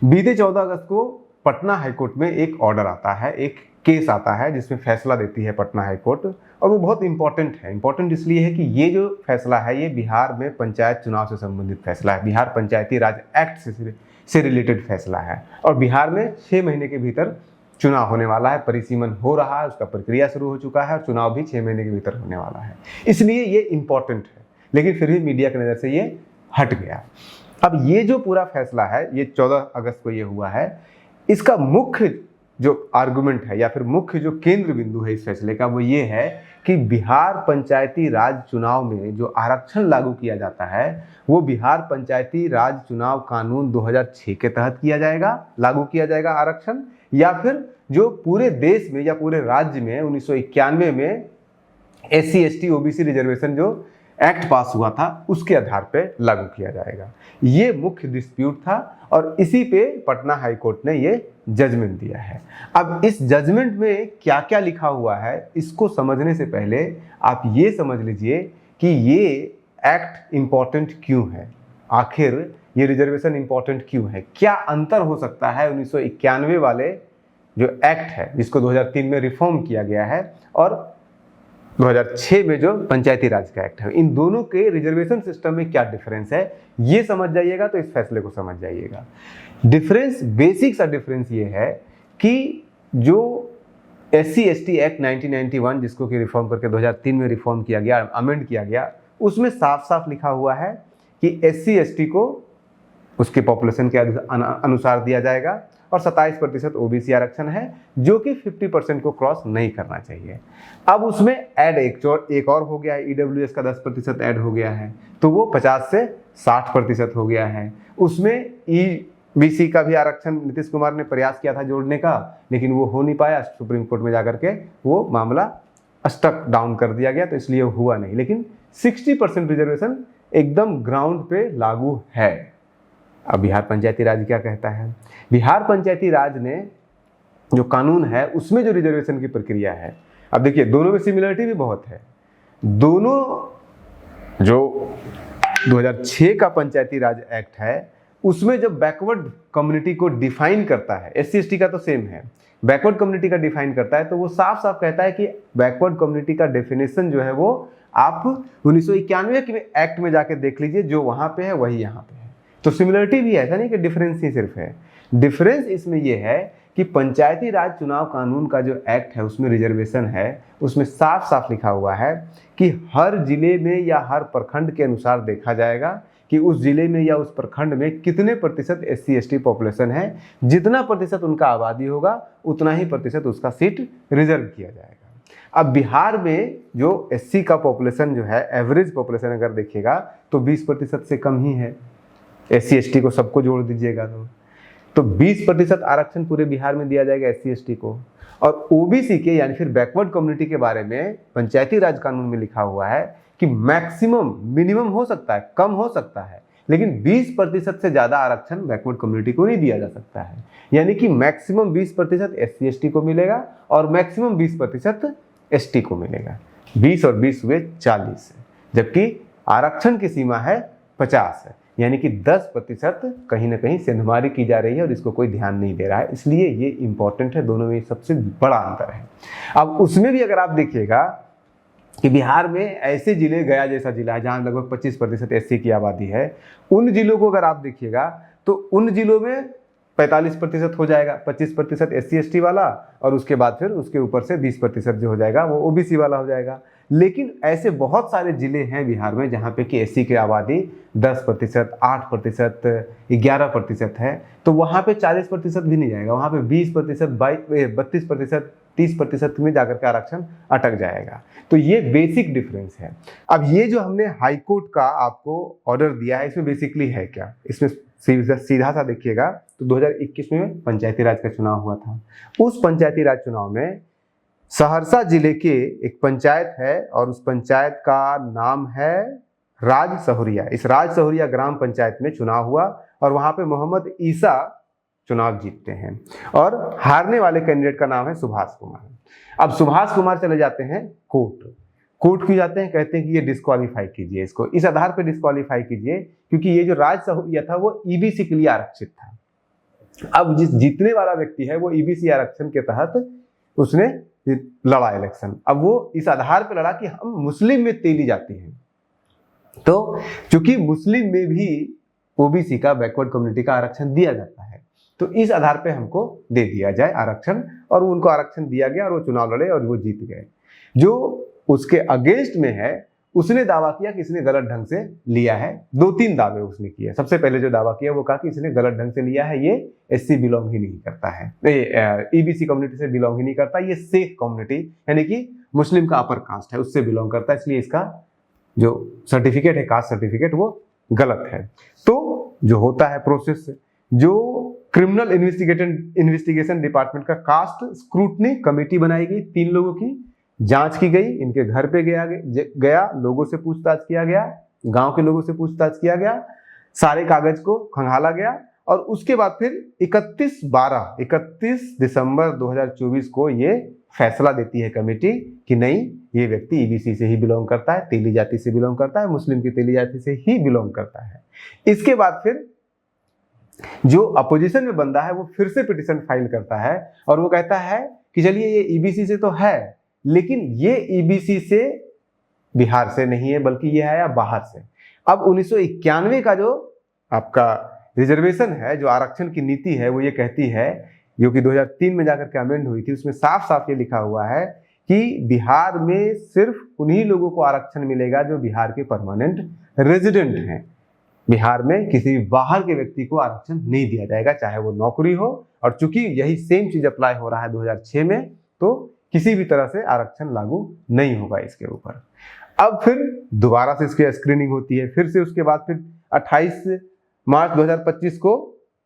बीते 14 अगस्त को पटना हाईकोर्ट में एक ऑर्डर आता है, एक केस आता है जिसमें फैसला देती है पटना हाईकोर्ट, और वो बहुत इंपॉर्टेंट है। इंपॉर्टेंट इसलिए है कि ये जो फैसला है ये बिहार में पंचायत चुनाव से संबंधित फैसला है, बिहार पंचायती राज एक्ट से रिलेटेड फैसला है। और बिहार में 6 महीने के भीतर चुनाव होने वाला है, परिसीमन हो रहा है, उसका प्रक्रिया शुरू हो चुका है और चुनाव भी 6 महीने के भीतर होने वाला है, इसलिए ये इंपॉर्टेंट है। लेकिन फिर भी मीडिया की नज़र से ये हट गया। अब ये जो पूरा फैसला है ये 14 अगस्त को ये हुआ है, इसका मुख्य जो आर्गुमेंट है या फिर मुख्य जो केंद्र बिंदु है इस फैसले का वो ये है कि बिहार पंचायती राज चुनाव में जो आरक्षण लागू किया जाता है वो बिहार पंचायती राज चुनाव कानून 2006 के तहत किया जाएगा, लागू किया जाएगा आरक्षण, या फिर जो पूरे देश में या पूरे राज्य में 1991 में SC ST OBC रिजर्वेशन जो एक्ट पास हुआ था उसके आधार पर लागू किया जाएगा। ये मुख्य डिस्प्यूट था और इसी पे पटना हाई कोर्ट ने ये जजमेंट दिया है। अब इस जजमेंट में क्या क्या लिखा हुआ है इसको समझने से पहले आप ये समझ लीजिए कि ये एक्ट इम्पॉर्टेंट क्यों है, आखिर ये रिजर्वेशन इम्पॉर्टेंट क्यों है, क्या अंतर हो सकता है 1991 वाले जो एक्ट है जिसको 2003 में रिफॉर्म किया गया है और 2006 में जो पंचायती राज का एक्ट है, इन दोनों के रिजर्वेशन सिस्टम में क्या डिफरेंस है ये समझ जाइएगा तो इस फैसले को समझ जाइएगा। डिफरेंस, बेसिक सा डिफरेंस ये है कि जो SC ST एक्ट 1991 जिसको कि रिफॉर्म करके 2003 में रिफॉर्म किया गया, अमेंड किया गया, उसमें साफ साफ लिखा हुआ है कि SC ST को उसके पॉपुलेशन के अनुसार दिया जाएगा और 27% OBC आरक्षण है जो कि 50% को क्रॉस नहीं करना चाहिए। अब उसमें ऐड एक और हो गया है, EWS का 10% ऐड हो गया है तो वो 50 से 60% हो गया है। उसमें EBC का भी आरक्षण नीतीश कुमार ने प्रयास किया था जोड़ने का, लेकिन वो हो नहीं पाया, सुप्रीम कोर्ट में जाकर के वो मामला स्टक डाउन कर दिया गया तो इसलिए हुआ नहीं। लेकिन 60% रिजर्वेशन एकदम ग्राउंड पे लागू है। अब बिहार पंचायती राज क्या कहता है? बिहार पंचायती राज ने जो कानून है उसमें जो रिजर्वेशन की प्रक्रिया है, अब देखिए दोनों में सिमिलरिटी भी बहुत है। दोनों जो 2006 का पंचायती राज एक्ट है उसमें जब बैकवर्ड कम्युनिटी को डिफाइन करता है, SC ST का तो सेम है, बैकवर्ड कम्युनिटी का डिफाइन करता है तो वो साफ साफ कहता है कि बैकवर्ड कम्युनिटी का डेफिनेशन जो है वो आप 1991 के एक्ट में जाके देख लीजिए, जो वहां पे है वही यहाँ पे है। तो सिमिलरिटी भी है, ऐसा नहीं कि डिफरेंस ही सिर्फ है। डिफरेंस इसमें यह है कि पंचायती राज चुनाव कानून का जो एक्ट है उसमें रिजर्वेशन है, उसमें साफ साफ लिखा हुआ है कि हर जिले में या हर प्रखंड के अनुसार देखा जाएगा कि उस जिले में या उस प्रखंड में कितने प्रतिशत SC ST पॉपुलेशन है, जितना प्रतिशत उनका आबादी होगा उतना ही प्रतिशत उसका सीट रिजर्व किया जाएगा। अब बिहार में जो SC का पॉपुलेशन जो है, एवरेज पॉपुलेशन अगर देखिएगा तो 20% से कम ही है। SC ST को सबको जोड़ दीजिएगा तो 20% आरक्षण पूरे बिहार में दिया जाएगा SC ST को। और OBC के यानी फिर बैकवर्ड कम्युनिटी के बारे में पंचायती राज कानून में लिखा हुआ है कि मैक्सिमम, मिनिमम हो सकता है, कम हो सकता है, लेकिन 20% से ज्यादा आरक्षण बैकवर्ड कम्युनिटी को नहीं दिया जा सकता है। यानी कि मैक्सिमम 20% SC ST को मिलेगा और मैक्सिमम 20% ST को मिलेगा। 20 और 20 हुए 40, जबकि आरक्षण की सीमा है 50 है, यानी कि 10% कहीं ना कहीं सेंधमारी की जा रही है और इसको कोई ध्यान नहीं दे रहा है, इसलिए ये इंपॉर्टेंट है। दोनों में सबसे बड़ा अंतर है। अब उसमें भी अगर आप देखिएगा कि बिहार में ऐसे जिले, गया जैसा जिला है जहाँ लगभग 25% SC की आबादी है, उन जिलों को अगर आप देखिएगा तो उन जिलों में 45% हो जाएगा, 25% SC ST वाला और उसके बाद फिर उसके ऊपर से 20% जो हो जाएगा वो OBC वाला हो जाएगा। लेकिन ऐसे बहुत सारे जिले हैं बिहार में जहाँ पे कि SC की आबादी 10%, 8%, 11% है, तो वहाँ पे 40% भी नहीं जाएगा, वहाँ पे 20%, 32%, 30% में जाकर के आरक्षण अटक जाएगा। तो ये बेसिक डिफरेंस है। अब ये जो हमने हाई कोर्ट का आपको ऑर्डर दिया है इसमें बेसिकली है क्या, इसमें सीधा सा देखिएगा तो 2021 में पंचायती राज का चुनाव हुआ था। उस पंचायती राज चुनाव में सहरसा जिले के एक पंचायत है और उस पंचायत का नाम है राज सहुरिया। इस राज सहुरिया ग्राम पंचायत में चुनाव हुआ और वहां पे मोहम्मद ईसा चुनाव जीतते हैं और हारने वाले कैंडिडेट का नाम है सुभाष कुमार। अब सुभाष कुमार चले जाते हैं कोर्ट क्यों जाते हैं? कहते हैं कि ये डिस्क्वालीफाई कीजिए, इसको इस आधार पर डिस्क्वालीफाई कीजिए क्योंकि ये जो राज सहुरिया था वो EBC के लिए आरक्षित था। अब जिस जीतने वाला व्यक्ति है वो ईबीसी आरक्षण के तहत उसने लड़ा इलेक्शन। अब वो इस आधार पर लड़ा कि हम मुस्लिम में तेली जाति हैं, तो चूंकि मुस्लिम में भी ओबीसी का, बैकवर्ड कम्युनिटी का आरक्षण दिया जाता है, तो इस आधार पे हमको दे दिया जाए आरक्षण, और उनको आरक्षण दिया गया और वो चुनाव लड़े और वो जीत गए। जो उसके अगेंस्ट में है उसने दावा किया कि इसने गलत ढंग से लिया है। 2-3 दावे उसने किए। सबसे पहले जो दावा किया वो कहा कि इसने गलत ढंग से लिया है, ये एससी बिलोंग ही नहीं करता है, ईबीसी कम्युनिटी से बिलोंग ही नहीं करता, ये शेख कम्युनिटी यानी कि मुस्लिम का अपर कास्ट है उससे बिलोंग करता है, इसलिए इसका जो सर्टिफिकेट है, कास्ट सर्टिफिकेट, वो गलत है। तो जो होता है प्रोसेस, जो क्रिमिनल इन्वेस्टिगेशन डिपार्टमेंट का कास्ट स्क्रूटनी कमेटी बनाई गई, 3 लोगों की जांच की गई, इनके घर पे गया, लोगों से पूछताछ किया गया, गांव के लोगों से पूछताछ किया गया, सारे कागज को खंगाला गया, और उसके बाद फिर 31 दिसंबर 2024 को ये फैसला देती है कमेटी कि नहीं, ये व्यक्ति ईबीसी से ही बिलोंग करता है, तेली जाति से बिलोंग करता है, मुस्लिम की तेली जाति से ही बिलोंग करता है। इसके बाद फिर जो अपोजिशन में बंदा है वो फिर से पिटीशन फाइल करता है और वो कहता है कि चलिए ये ईबीसी से तो है, लेकिन ये ईबीसी से बिहार से नहीं है, बल्कि ये है बाहर से। अब 1991 का जो आपका रिजर्वेशन है, जो आरक्षण की नीति है, वो ये कहती है, जो कि 2003 में जाकर के अमेंड हुई थी, उसमें साफ साफ ये लिखा हुआ है कि बिहार में सिर्फ उन्हीं लोगों को आरक्षण मिलेगा जो बिहार के परमानेंट रेजिडेंट हैं। बिहार में किसी बाहर के व्यक्ति को आरक्षण नहीं दिया जाएगा, चाहे वो नौकरी हो, और चूंकि यही सेम चीज अप्लाई हो रहा है 2006 में, तो किसी भी तरह से आरक्षण लागू नहीं होगा इसके ऊपर। अब फिर दोबारा से इसकी स्क्रीनिंग होती है, फिर से उसके बाद फिर 28 मार्च 2025 को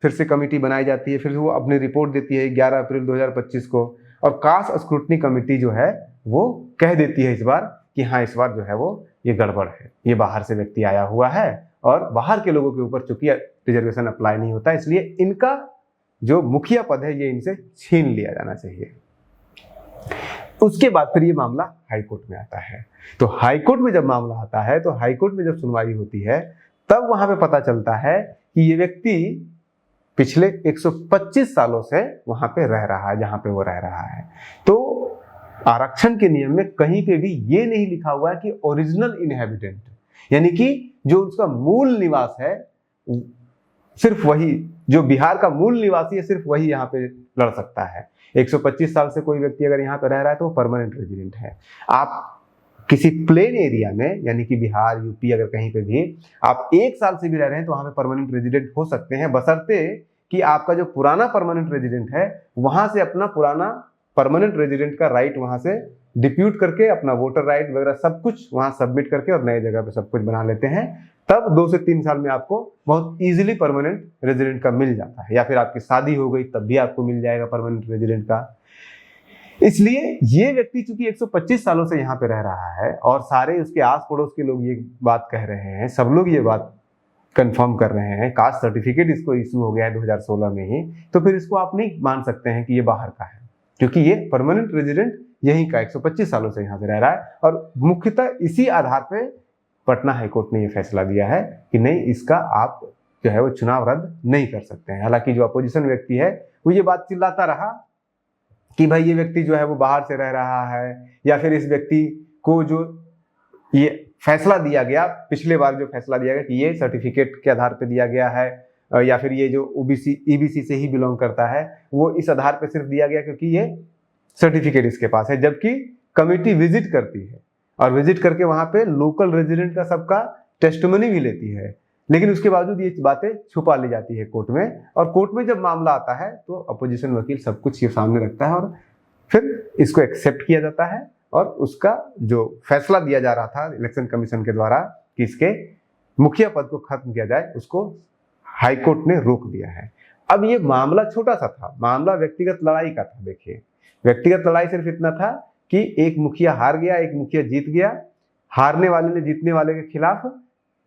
फिर से कमेटी बनाई जाती है, फिर वो अपनी रिपोर्ट देती है 11 अप्रैल 2025 को, और कास्ट स्क्रूटनी कमेटी जो है वो कह देती है इस बार कि हाँ, इस बार जो है वो ये गड़बड़ है, ये बाहर से व्यक्ति आया हुआ है और बाहर के लोगों के ऊपर चूंकि रिजर्वेशन अप्लाई नहीं होता, इसलिए इनका जो मुखिया पद है ये इनसे छीन लिया जाना चाहिए। उसके बाद फिर ये मामला हाईकोर्ट में आता है। तो हाईकोर्ट में जब मामला आता है, तो हाईकोर्ट में जब सुनवाई होती है, तब वहां पे पता चलता है कि ये व्यक्ति पिछले 125 सालों से वहां पे रह रहा है, जहां पे वो रह रहा है। तो आरक्षण के नियम में कहीं पे भी ये नहीं लिखा हुआ है कि ओरिजिनल इनहेबिटेंट, यानी कि जो उसका मूल निवास है, सिर्फ वही, जो बिहार का मूल निवासी है, सिर्फ वही यहाँ पे लड़ सकता है। 125 साल से कोई व्यक्ति अगर यहाँ पे रह रहा है तो वो परमानेंट रेजिडेंट है। आप किसी प्लेन एरिया में, यानी कि बिहार, यूपी, अगर कहीं पे भी आप 1 साल से भी रह रहे हैं तो वहां पे परमानेंट रेजिडेंट हो सकते हैं, बशर्ते कि आपका जो पुराना परमानेंट रेजिडेंट है वहां से अपना पुराना परमानेंट रेजिडेंट का राइट वहां से डिप्यूट करके अपना वोटर राइट वगैरह सब कुछ वहां सबमिट करके और नए जगह पे सब कुछ बना लेते हैं, तब 2 से 3 साल में आपको बहुत इजीली परमानेंट रेजिडेंट का मिल जाता है। या फिर आपकी शादी हो गई तब भी आपको मिल जाएगा परमानेंट रेजिडेंट का। इसलिए ये व्यक्ति चूंकि 125 सालों से यहाँ पे रह रहा है और सारे उसके आस पड़ोस के लोग ये बात कह रहे हैं, सब लोग ये बात कंफर्म कर रहे हैं, कास्ट सर्टिफिकेट इसको इशू हो गया है 2016 में ही, तो फिर इसको आप नहीं मान सकते हैं कि ये बाहर का है, क्योंकि ये परमानेंट रेजिडेंट यहीं का 125 सालों से यहाँ से रह रहा है। और मुख्यतः इसी आधार पे पटना हाईकोर्ट ने ये फैसला दिया है कि नहीं, इसका आप जो है वो चुनाव रद्द नहीं कर सकते हैं। हालांकि जो अपोजिशन व्यक्ति है वो ये बात चिल्लाता रहा कि भाई ये व्यक्ति जो है वो बाहर से रह रहा है, या फिर इस व्यक्ति को जो ये फैसला दिया गया, पिछले बार जो फैसला दिया गया कि ये सर्टिफिकेट के आधार पे दिया गया है, या फिर ये जो ओबीसी ईबीसी से ही बिलोंग करता है, वो इस आधार पे सिर्फ दिया गया क्योंकि ये सर्टिफिकेट इसके पास है। जबकि कमेटी विजिट करती है और विजिट करके वहां पे लोकल रेजिडेंट का सबका टेस्टिमनी भी लेती है, लेकिन उसके बावजूद ये बातें छुपा ली जाती है कोर्ट में। और कोर्ट में जब मामला आता है तो अपोजिशन वकील सब कुछ ये सामने रखता है और फिर इसको एक्सेप्ट किया जाता है, और उसका जो फैसला दिया जा रहा था इलेक्शन कमीशन के द्वारा कि इसके मुखिया पद को खत्म किया जाए, उसको हाईकोर्ट ने रोक दिया है। अब ये मामला छोटा सा था, मामला व्यक्तिगत लड़ाई का था। देखिए, व्यक्तिगत लड़ाई सिर्फ इतना था कि एक मुखिया हार गया, एक मुखिया जीत गया। हारने वाले ने जीतने वाले के खिलाफ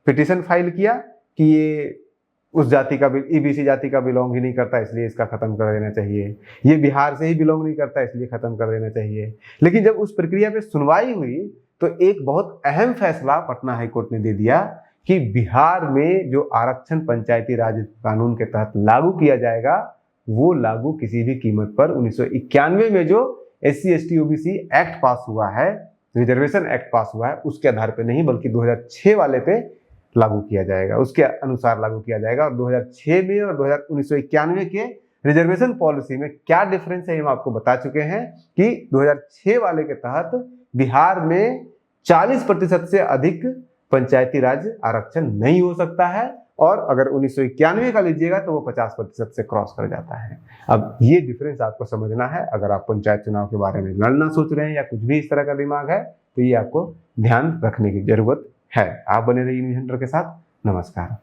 पिटीशन फाइल किया कि ये उस जाति का, ईबीसी जाति का बिलोंग ही नहीं करता, इसलिए इसका खत्म कर देना चाहिए। ये बिहार से ही बिलोंग नहीं करता, इसलिए खत्म कर देना चाहिए। लेकिन जब उस प्रक्रिया पे सुनवाई हुई तो एक बहुत अहम फैसला पटना हाईकोर्ट ने दे दिया कि बिहार में जो आरक्षण पंचायती राज कानून के तहत लागू किया जाएगा वो लागू किसी भी कीमत पर 1991 में जो SC/ST/OBC एक्ट पास हुआ है, रिजर्वेशन एक्ट पास हुआ है, उसके आधार पे नहीं बल्कि 2006 वाले पे लागू किया जाएगा, उसके अनुसार लागू किया जाएगा। और 2006 में और 1991 के रिजर्वेशन पॉलिसी में क्या डिफरेंस है हम आपको बता चुके हैं कि 2006 वाले के तहत बिहार में 40% से अधिक पंचायती राज आरक्षण नहीं हो सकता है, और अगर 1991 का लीजिएगा तो वो 50% से क्रॉस कर जाता है। अब ये डिफरेंस आपको समझना है। अगर आप पंचायत चुनाव के बारे में लड़ना सोच रहे हैं या कुछ भी इस तरह का दिमाग है तो ये आपको ध्यान रखने की जरूरत है। आप बने रहिए न्यूज़ हंटर के साथ। नमस्कार।